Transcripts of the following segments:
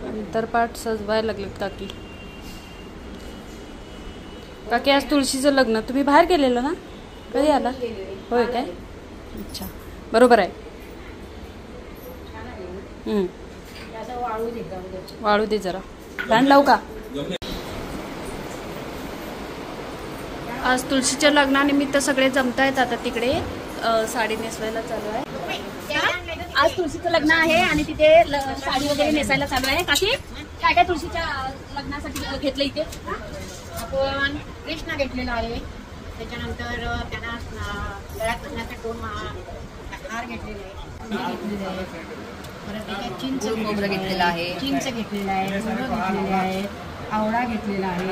अंतरपाठ सजवायला लागलेत काकी. काकी आज तुळशीचं लग्न तुम्ही बाहेर गेलेलं ना? कधी आला? होय काय? अच्छा, बरोबर आहे. वाळू दे जरा. फॅन लावू का? आज तुळशीच्या लग्नानिमित्त सगळे जमतायत. आता तिकडे साडी नेसवायला चालू आहे. आज तुळशीचं लग्न आहे आणि तिथे साडी वगैरे नेसायला चालू आहे. काकी काय काय तुळशीच्या लग्नासाठी घेतलं इथे? आपण कृष्ण घेतलेला आहे, त्याच्यानंतर त्यांना गळ्यात घालण्याचा दोन हार घेतलेले आहे, परत त्याच्यात चिंच खोबरं घेतलेलं आहे, चिंच घेतलेलं आहे, बोरं घेतलेले आहे, आवळा घेतलेला आहे,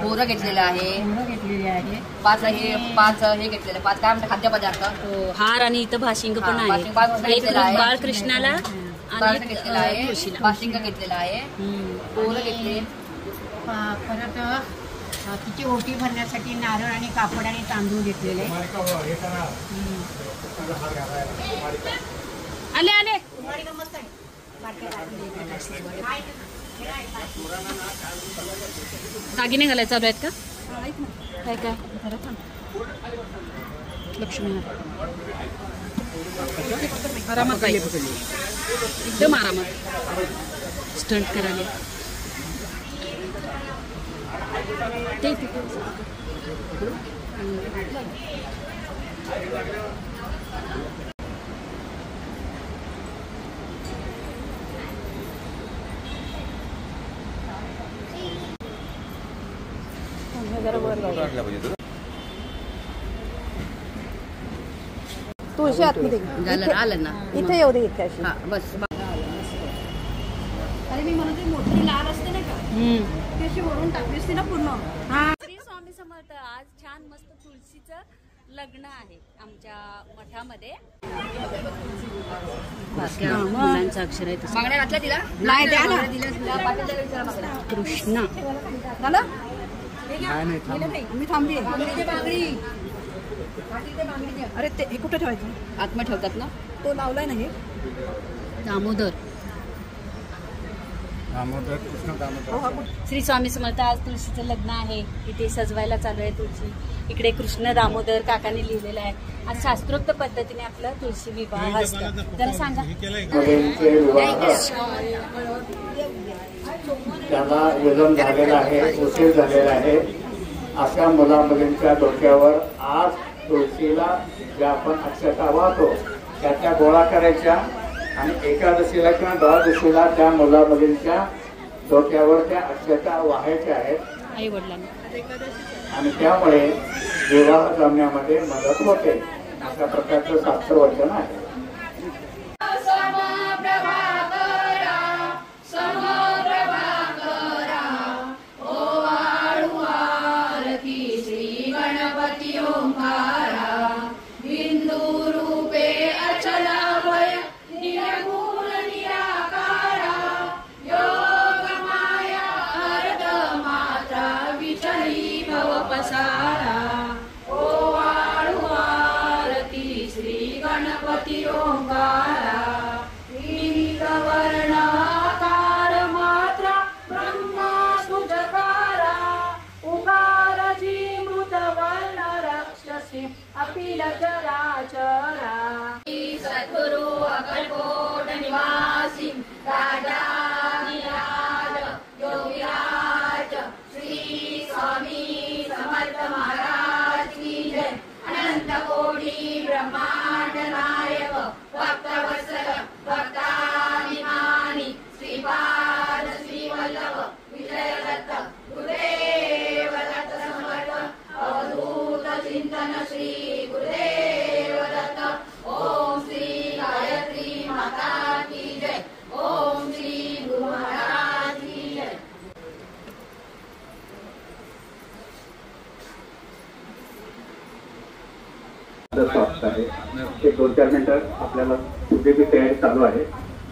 बोरं घेतलेलं आहे, घेतलेले आहे, पाच हे घेतलेले, 5 काय म्हणतात खाद्यपदार्थ, हार आणि इथं भाशिंग पण आहे. बाळकृष्णाला घेतलेला आहे, भाशिंग घेतलेला आहे, बोरं घेतले, परत तिची ओटी भरण्यासाठी नारळ आणि कापड आणि तांदूळ घेतलेले. आले आले. दागिने घालायला चालू आहेत का? काय काय लक्ष्मी आरामात आहे, एकदम आरामात स्टंट करायला. ते तुळशी आतमध्ये आलं ना इथे येऊ दे इथे अशी बस. अरे मी म्हणते मोठी लाल असते ना का, त्याची वरून टाकली असते ना पूर्ण. श्री स्वामी समर्थ. आज छान मस्त तुळशीचं लग्न आहे आमच्या मठामध्ये. मुलांचं अक्षर आहे. मागण्या घातल्या तिला नाही द्या ना. कृष्णा झालं मी थांबली. अरे ते हे कुठे ठेवायचं? आत्मा ठेवतात ना, तो लावलाय ना. हे दामोदर श्री स्वामी समर्थ. आज तुळशीचं लग्न आहे, इथे सजवायला चालू आहे तुळशी. इकडे कृष्ण दामोदर काकाने लिहिलेलं आहे. आज शास्त्रोक्त पद्धतीने आपलं तुळशी विवाह असतं. जरा सांगा. त्यांना विलंब झालेला आहे, उशीर झालेला आहे, अशा मुला मुलींच्या डोक्यावर आज तुळशीला ज्या आपण अक्षता वाहतो त्या गोळा करायच्या आणि एकादशीला किंवा द्वादशीला त्या मुला मुलींच्या डोक्यावर त्या अक्षता वाहायच्या आहेत आई वडिलांना, आणि त्यामुळे विवाह जमण्यामध्ये मदत होते. अशा प्रकारचं शास्त्रवचन आहे. सद्गुरु अकलकोट निवासी राजाधिराज योगीराज श्री स्वामी समर्थ महाराज की जय. अनंत कोटी ब्रह्मांड नायक भक्तवत्सल भक्ताभिमानी श्रीपाद श्रीवल्लभ विजयदत्त गुरुदेव दत्त समर्थ अवधूत चिंतन श्री गुरुदेव दत्त. ओम श्री गायत्री माता की जय. ओम श्री गुरु महाराज की जय. एक 2-4 मिनिटं आपल्याला उद्योगी तयारी चालू आहे.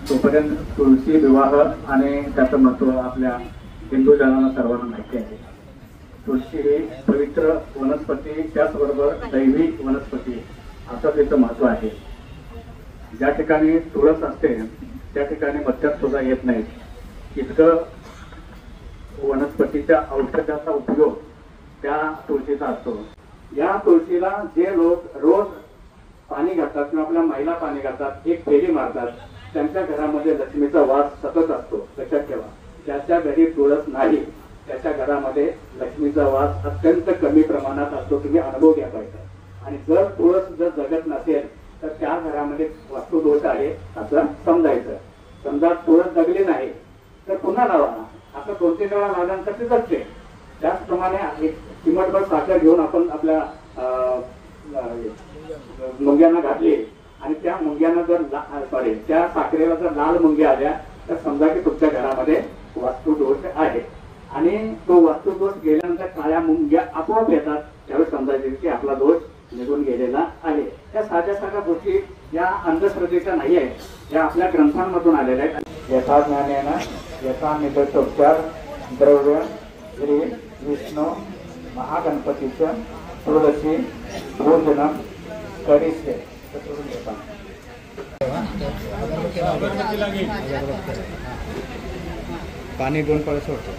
तोपर्यंत तुळशी विवाह आणि त्याचं महत्व आपल्या हिंदू जनांना सर्वांना माहिती आहे. तुळशी ही पवित्र वनस्पती, त्याचबरोबर दैवी वनस्पती असं त्याचं महत्व आहे. ज्या ठिकाणी तुळस असते त्या ठिकाणी मच्छर सुद्धा येत नाहीत. इतकं वनस्पतीच्या औषधाचा उपयोग त्या तुळशीचा असतो. या तुळशीला जे लोक रोज पाणी घालतात किंवा आपल्या महिला पाणी घालतात, एक फेरी मारतात, त्यांच्या घरामध्ये लक्ष्मीचा वास सतत असतो. लक्षात ठेवा, ज्याच्या घरी तुळस नाही त्याच्या घरामध्ये लक्ष्मीचा वास अत्यंत कमी प्रमाणात असतो. तुम्ही अनुभव घ्या पाहिजे. आणि जर तुळस जर जगत नसेल तर त्या घरामध्ये वास्तुदोष आहे असं समजायचं. समजा तुळस जगली नाही तर पुन्हा लावा, असं 2-3 वेळा लावल्यानंतर ते जगते. त्याचप्रमाणे एक चिमटभर साखर घेऊन आपण आपल्या मुंग्यांना घातली आणि त्या मुंग्यांना जर त्या साखरेला जर लाल मुंग्या आल्या तर समजा की तुमच्या घरामध्ये वास्तुदोष आहे. आणि तो वास्तुदोष गेल्यानंतर काळ्या मुंग्या आपोआप येतात, त्यावेळी समजायचे की आपला दोष निघून गेलेला आहे. त्या साध्या साध्या गोष्टी या अंधश्रद्धेच्या नाही आहेत, या आपल्या ग्रंथांमधून आलेल्या आहेत. यथा ज्ञानेन यथा निदर्शोपचार द्रव्य श्री विष्णू महागणपतीच्या षोडशी पूजनम करिष्ये. पाणी 2 पळ सोडतो.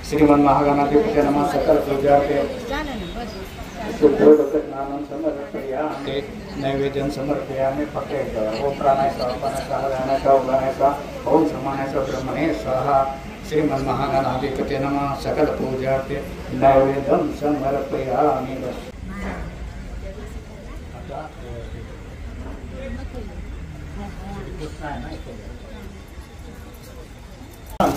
श्रीमन महागणाधिपती नमः सकल पूजार्थे शुद्धोदकस्नानं समर्पयामि नैवेद्यं समर्पयामि. फक्त ओम प्राणाय स्वाहा प्राणाय स्वाहा व्यानाय स्वाहा उदानाय स्वाहा ओम समानाय स्वाहा ब्रह्मणे स्वाहा. श्रीमन महागणाधिपती नमः सकल पूजार्थे नैवेद्यं समर्पयामि.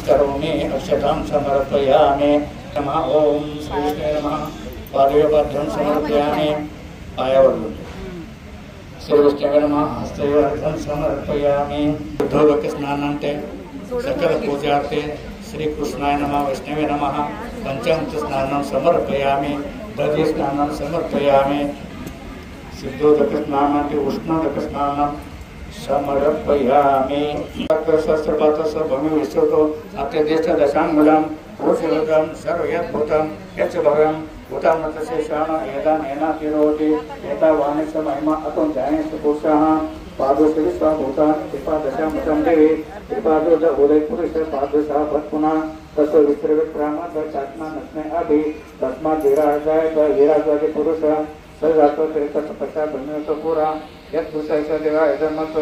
करोमि अक्षतां समर्पयामि. नमः ओम श्री विष्णुवे नमः. पादयोपार्घ्यं समर्पयामि. पायावर श्री विष्णुवे नमः. हस्तयोपार्घ्यं समर्पयामि. शुद्धोदकस्नानान्ते सकल पूजार्थे श्री कृष्णाय नमः वैष्णवे नमः. पंचामृतस्नानं समर्पयामि. दधिस्नानं समर्पयामि. शुद्धोदकस्नानान्ते उष्णोदकस्नानं समर्पयामि. सहस्रपातः भूमि विस्तृतो अत्यदेश दशांगुलं भूषिवतं सर्वयद्भूतं यच्च भव्यं भूतामतशेषाण एदान एनातिरोति एतावानिश्च महिमा अतं जायेश्च पुरुषः. पादोश्च विश्वभूतान् कृपादशामतं देवी कृपादो च उदय पुरुष पादशः भत्पुनः तस्य विश्रविक्रामदर्शात्मा नस्मै अभि तस्मात् विराजाय विराजादि पुरुषः स जातो त्रेतः पश्चात् ब्रह्मतो पुरा यद्भूतैष देवा यदमत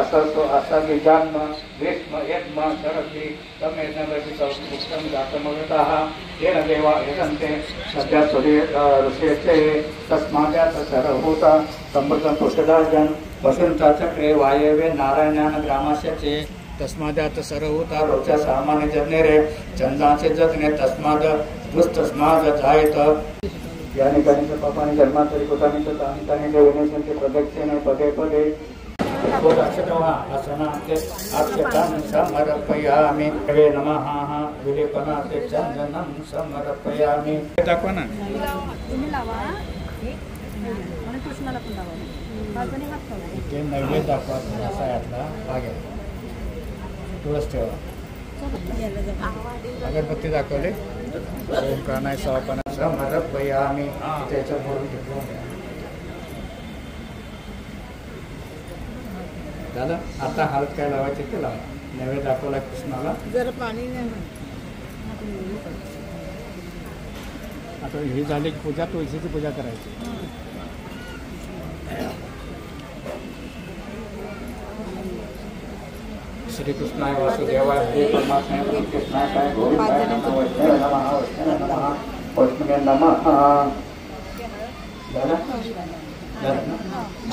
असतो असादि जन्म ग्रीष्म यज्म शरति तमेदं जातमगतः येन देवा यजन्ते सद्या सूर्य ऋषेचे तस्मात् सर्वभूता संपृक्तं पुष्कदाजन वसंतचक्रे वायवे नारायणान ग्रामस्य तस्मात् सर्वभूता रोचा सामान्य जनेरे चंदाचे जगने तस्मात् दुस्तस्मात् जायत. याने कानिच पापाने जन्मांतरी कृतानि च तानि तानि देवनेशंचे प्रदक्षिणे पदे पदे बोधाक्षतवा आसनांते अक्षतां समर्पयामि. हरे नमः. विलेपनाते चंदनं समर्पयामि. दाखवा ना तुम्ही लावा आणि कृष्णाला पण लावा. बाजूने हात ठेवा. ते नैवेद्य दाखवा. असा यातला भाग आहे. तुळस ठेवा. अगरबत्ती दाखवले. ओम प्राणाय स्वाहा प्राणाय स्वाहा समर्पयामि. त्याच्या बोलून घेतलं झालं. आता हळद काय लावायची ते लावा. नैवेद्य दाखवला कृष्णाला. जरा पाणी आता ही झाली पूजा. तुळशीची पूजा करायची. श्री कृष्णाय वासुदेवाय हरे परमात्माय कृष्णाय गोविंदाय नमः वैष्णवे नमः वैष्णवे नमः वैष्णवे नमः.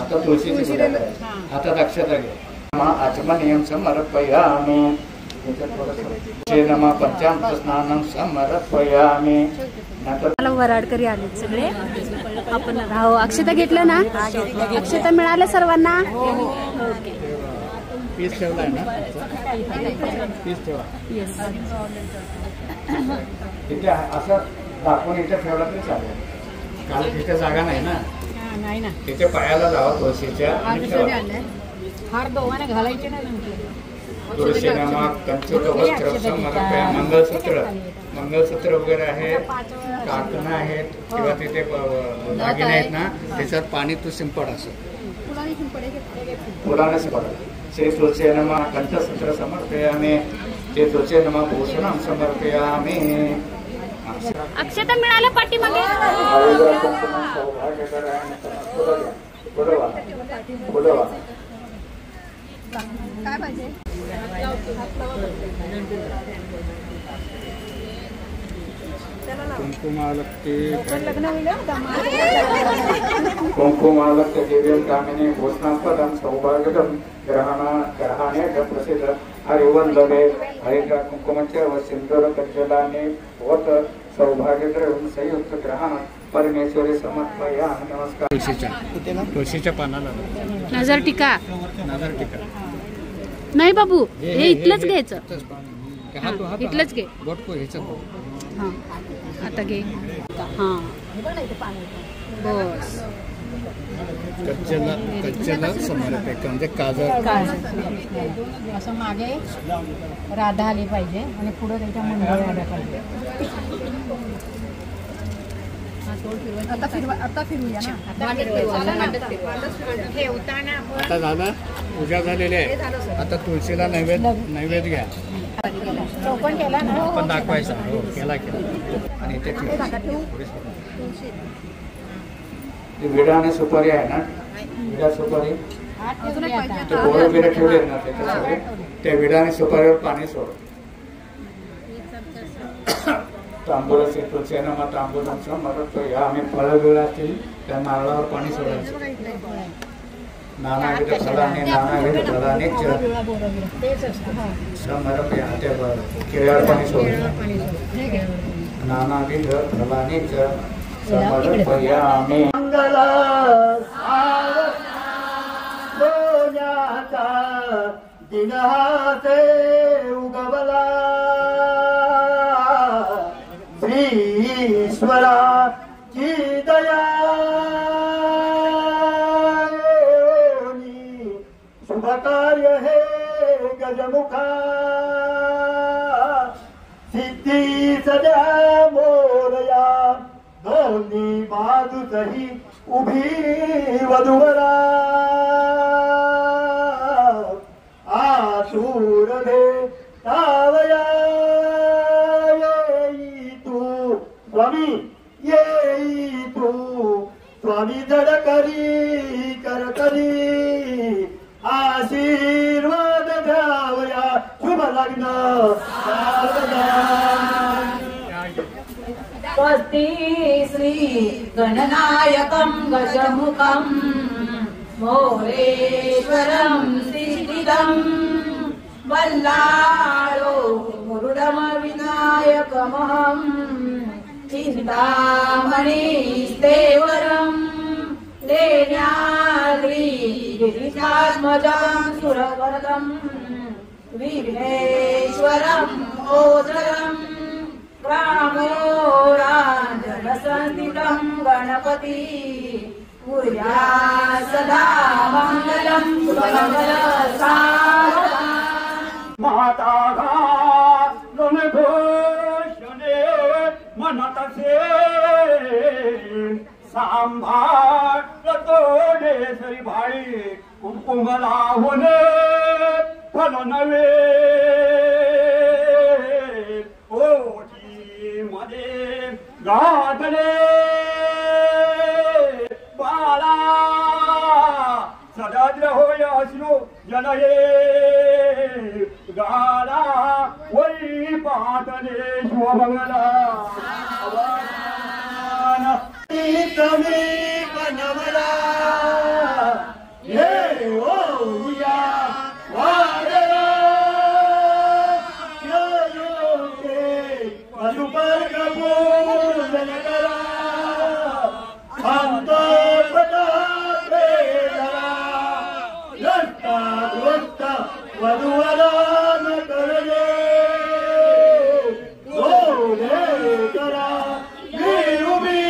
आता तुळशीची पूजा करायची. आता दक्षता घे. आचमनीयं समर्पयामि. नमः पंचामृतस्नानं समर्पयामि. मला वराडकरी आले सगळे. आपण राहू. अक्षता घेतलं ना. अक्षता मिळाल्या सर्वांना. ओके. पीस ठेवला आहे ना. पीस ठेवा. तिथे असं दाखवून इथे ठेवला तरी चालेल. कारण तिथे जागा नाही ना. नाही ना. तिथे पायाला लावा तुळशीच्या. हार दोघांना घालायचे नाही. तुळशी नामा कंचुक वस्त्र समर्पया. मंगलसूत्र वगैरे आहे. काकणं आहेत किंवा तिथे दागिने आहेत ना. त्याच्यात पाणी तू शिंपड असं पुराण स्मरण श्री तुलसी नमः कंठसूत्र समर्पयामि श्री तुलसी नमः भूषणं समर्पयामि अक्षता मिळालं पाठीमागे काय पाहिजे कुंकुमालक्य दिव्यं कामिनी भूषणास्पदं सौभाग्यदं ग्रहाणे प्रसिद्ध हरिवंदने हरिद्रा कुंकुमस्य व सिंदूर कज्जलाने होत सौभाग्यद्रव्यं संयुक्त ग्रहण परमेश्वरी समर्पयामि नमस्कार तुळशीच्या पानाला नजर टीका नाही बाबू हे इथलंच घ्यायचं इथलंच घे हा आता घे हा बस कच्चेला समर्पक म्हणजे काजळ असं मागे राधा आली पाहिजे आणि पुढे त्याच्या मंडळ आल्या पाहिजे. आता फिरूया ना ठेवताना आता झालं पूजा झालेली आहे आता तुळशीला नैवेद्य घ्या चौपण केला ना आपण दाखवायचा हो केला आणि विडा आणि सुपारी आहे ना विडा सुपारी ते बोर वगैरे ठेवले ना त्याच्यासाठी त्या विडा आणि सुपारीवर पाणी सोड तांबूळ तुळशी नमः तांबूलांचं मदत या आम्ही फळं बिळं असतील त्या नारळावर पाणी सोडायचं नानाविध फलाने समर्पया त्या केळ्यावर पाणी सोडायचं नानाविध फलाने समर्पयामि मंगला सोन्याचा दिनाचे उगवला श्री ईश्वराची दया शुभ कार्य हे गजमुखा सिद्धी सद्या मोरया दोन्ही बाजूतही उभी वधूवरा आसूर भेटावया येई तू स्वामी येई तू स्वामी जड करी कर करी आशीर्वाद द्यावया शुभ लग्न स्वस्ति श्री गणनायकं गजमुखं मोरेश्वरं सिद्धिदं वल्लाळो मुरुडम विनायकमहं चिन्तामणिस्तेवरं लेण्याद्रि गिरिजात्मजं सुरवरदं विघ्नेश्वरं ओदरम् रामोराञ्जनसंस्थितं गणपति कुर्या सदा मङ्गलं शुभमङ्गलसाधनम् माता घोषणे मनतसे सांभाळ तोडे सरी भाई कुंकुमला होणे फल नवे मध्ये गाठले बाळा सदाद्र होय अश्रू जनये गाला वरी पातले शिवमंगला कमी बनवला ये ओ या वादला मधुपर कपूर जनकरा अंतपटा प्रेरा लट्टा दुष्टा वधुवरा न करले गोले करा निरुबी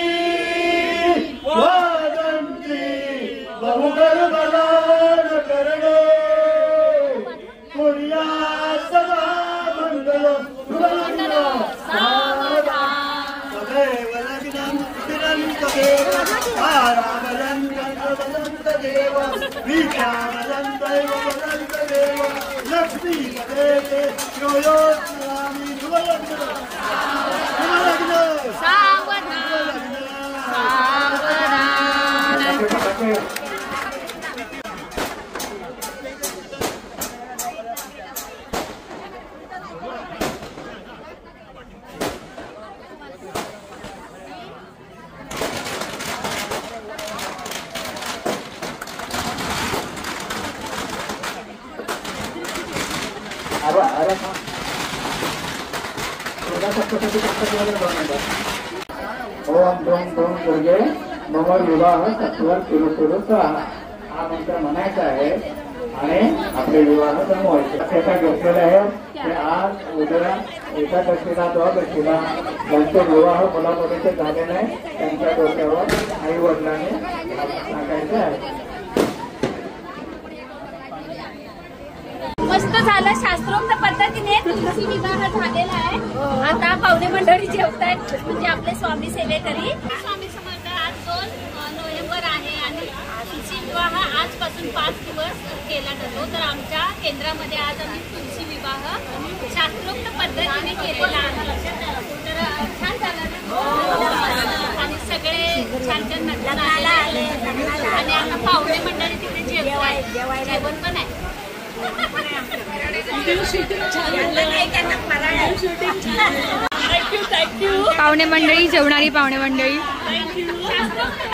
विचारदन्तैव वदन्तदेव लक्ष्मीपदे यो यो स्मरामि शुभलग्न ओम दोम दोम दुर्गे मम विवाह सत्वर सुरू हा मंत्र म्हणायचा आहे आणि आपले विवाह जमवायचे त्याचा घेतलेला आहे ते आज उद्या एका दक्षिणा दोन दक्षिणा ज्यांचे विवाह मुलामुलीचे झाले नाही त्यांच्या डोक्यावर आई वडिलांनी टाकायचे आहे. मस्त झालं. शास्त्रोक्त पद्धतीने तुलसी विवाह झालेला आहे. आता पाहुणे मंडळी जेवतायत म्हणजे आपले स्वामी सेवेकरी. स्वामी समर्थ आज 2 नोव्हेंबर आहे आणि तुलसी विवाह आजपासून 5 दिवस केला जातो. तर आमच्या केंद्रामध्ये आज आम्ही तुलसी विवाह शास्त्रोक्त पद्धतीने केलेला आहे. तर छान झालं आणि सगळे छान छान नटून आले आणि आता पाहुणे मंडळी तिथे जेवण पण आहे. पाहुणे मंडळी, जेवणारी पाहुणे मंडळी,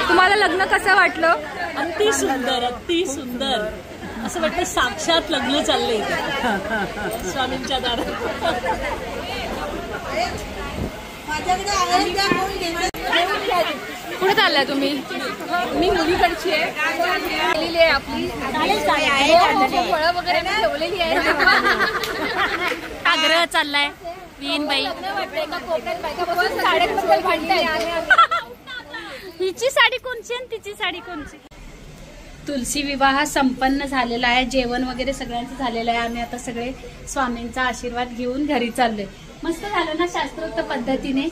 तुम्हाला लग्न कसं वाटलं? अति सुंदर, अति सुंदर. असं वाटतं साक्षात लग्न चाललंय स्वामींच्या दारात. कुठे चाललाय तुम्ही? मी मुलीकडची आहे. आपली फळं वगैरे ठेवलेली आहे. आग्रह चाललाय बाई. हिची साडी कोणची आणि तिची साडी कोणची? तुलसी विवाह संपन्न झालेला आहे. जेवण वगैरे सगळ्यांचं झालेलं आहे. आम्ही आता सगळे स्वामींचा आशीर्वाद घेऊन घरी चाललोय. मस्त झालं ना शास्त्रोक्त पद्धतीने.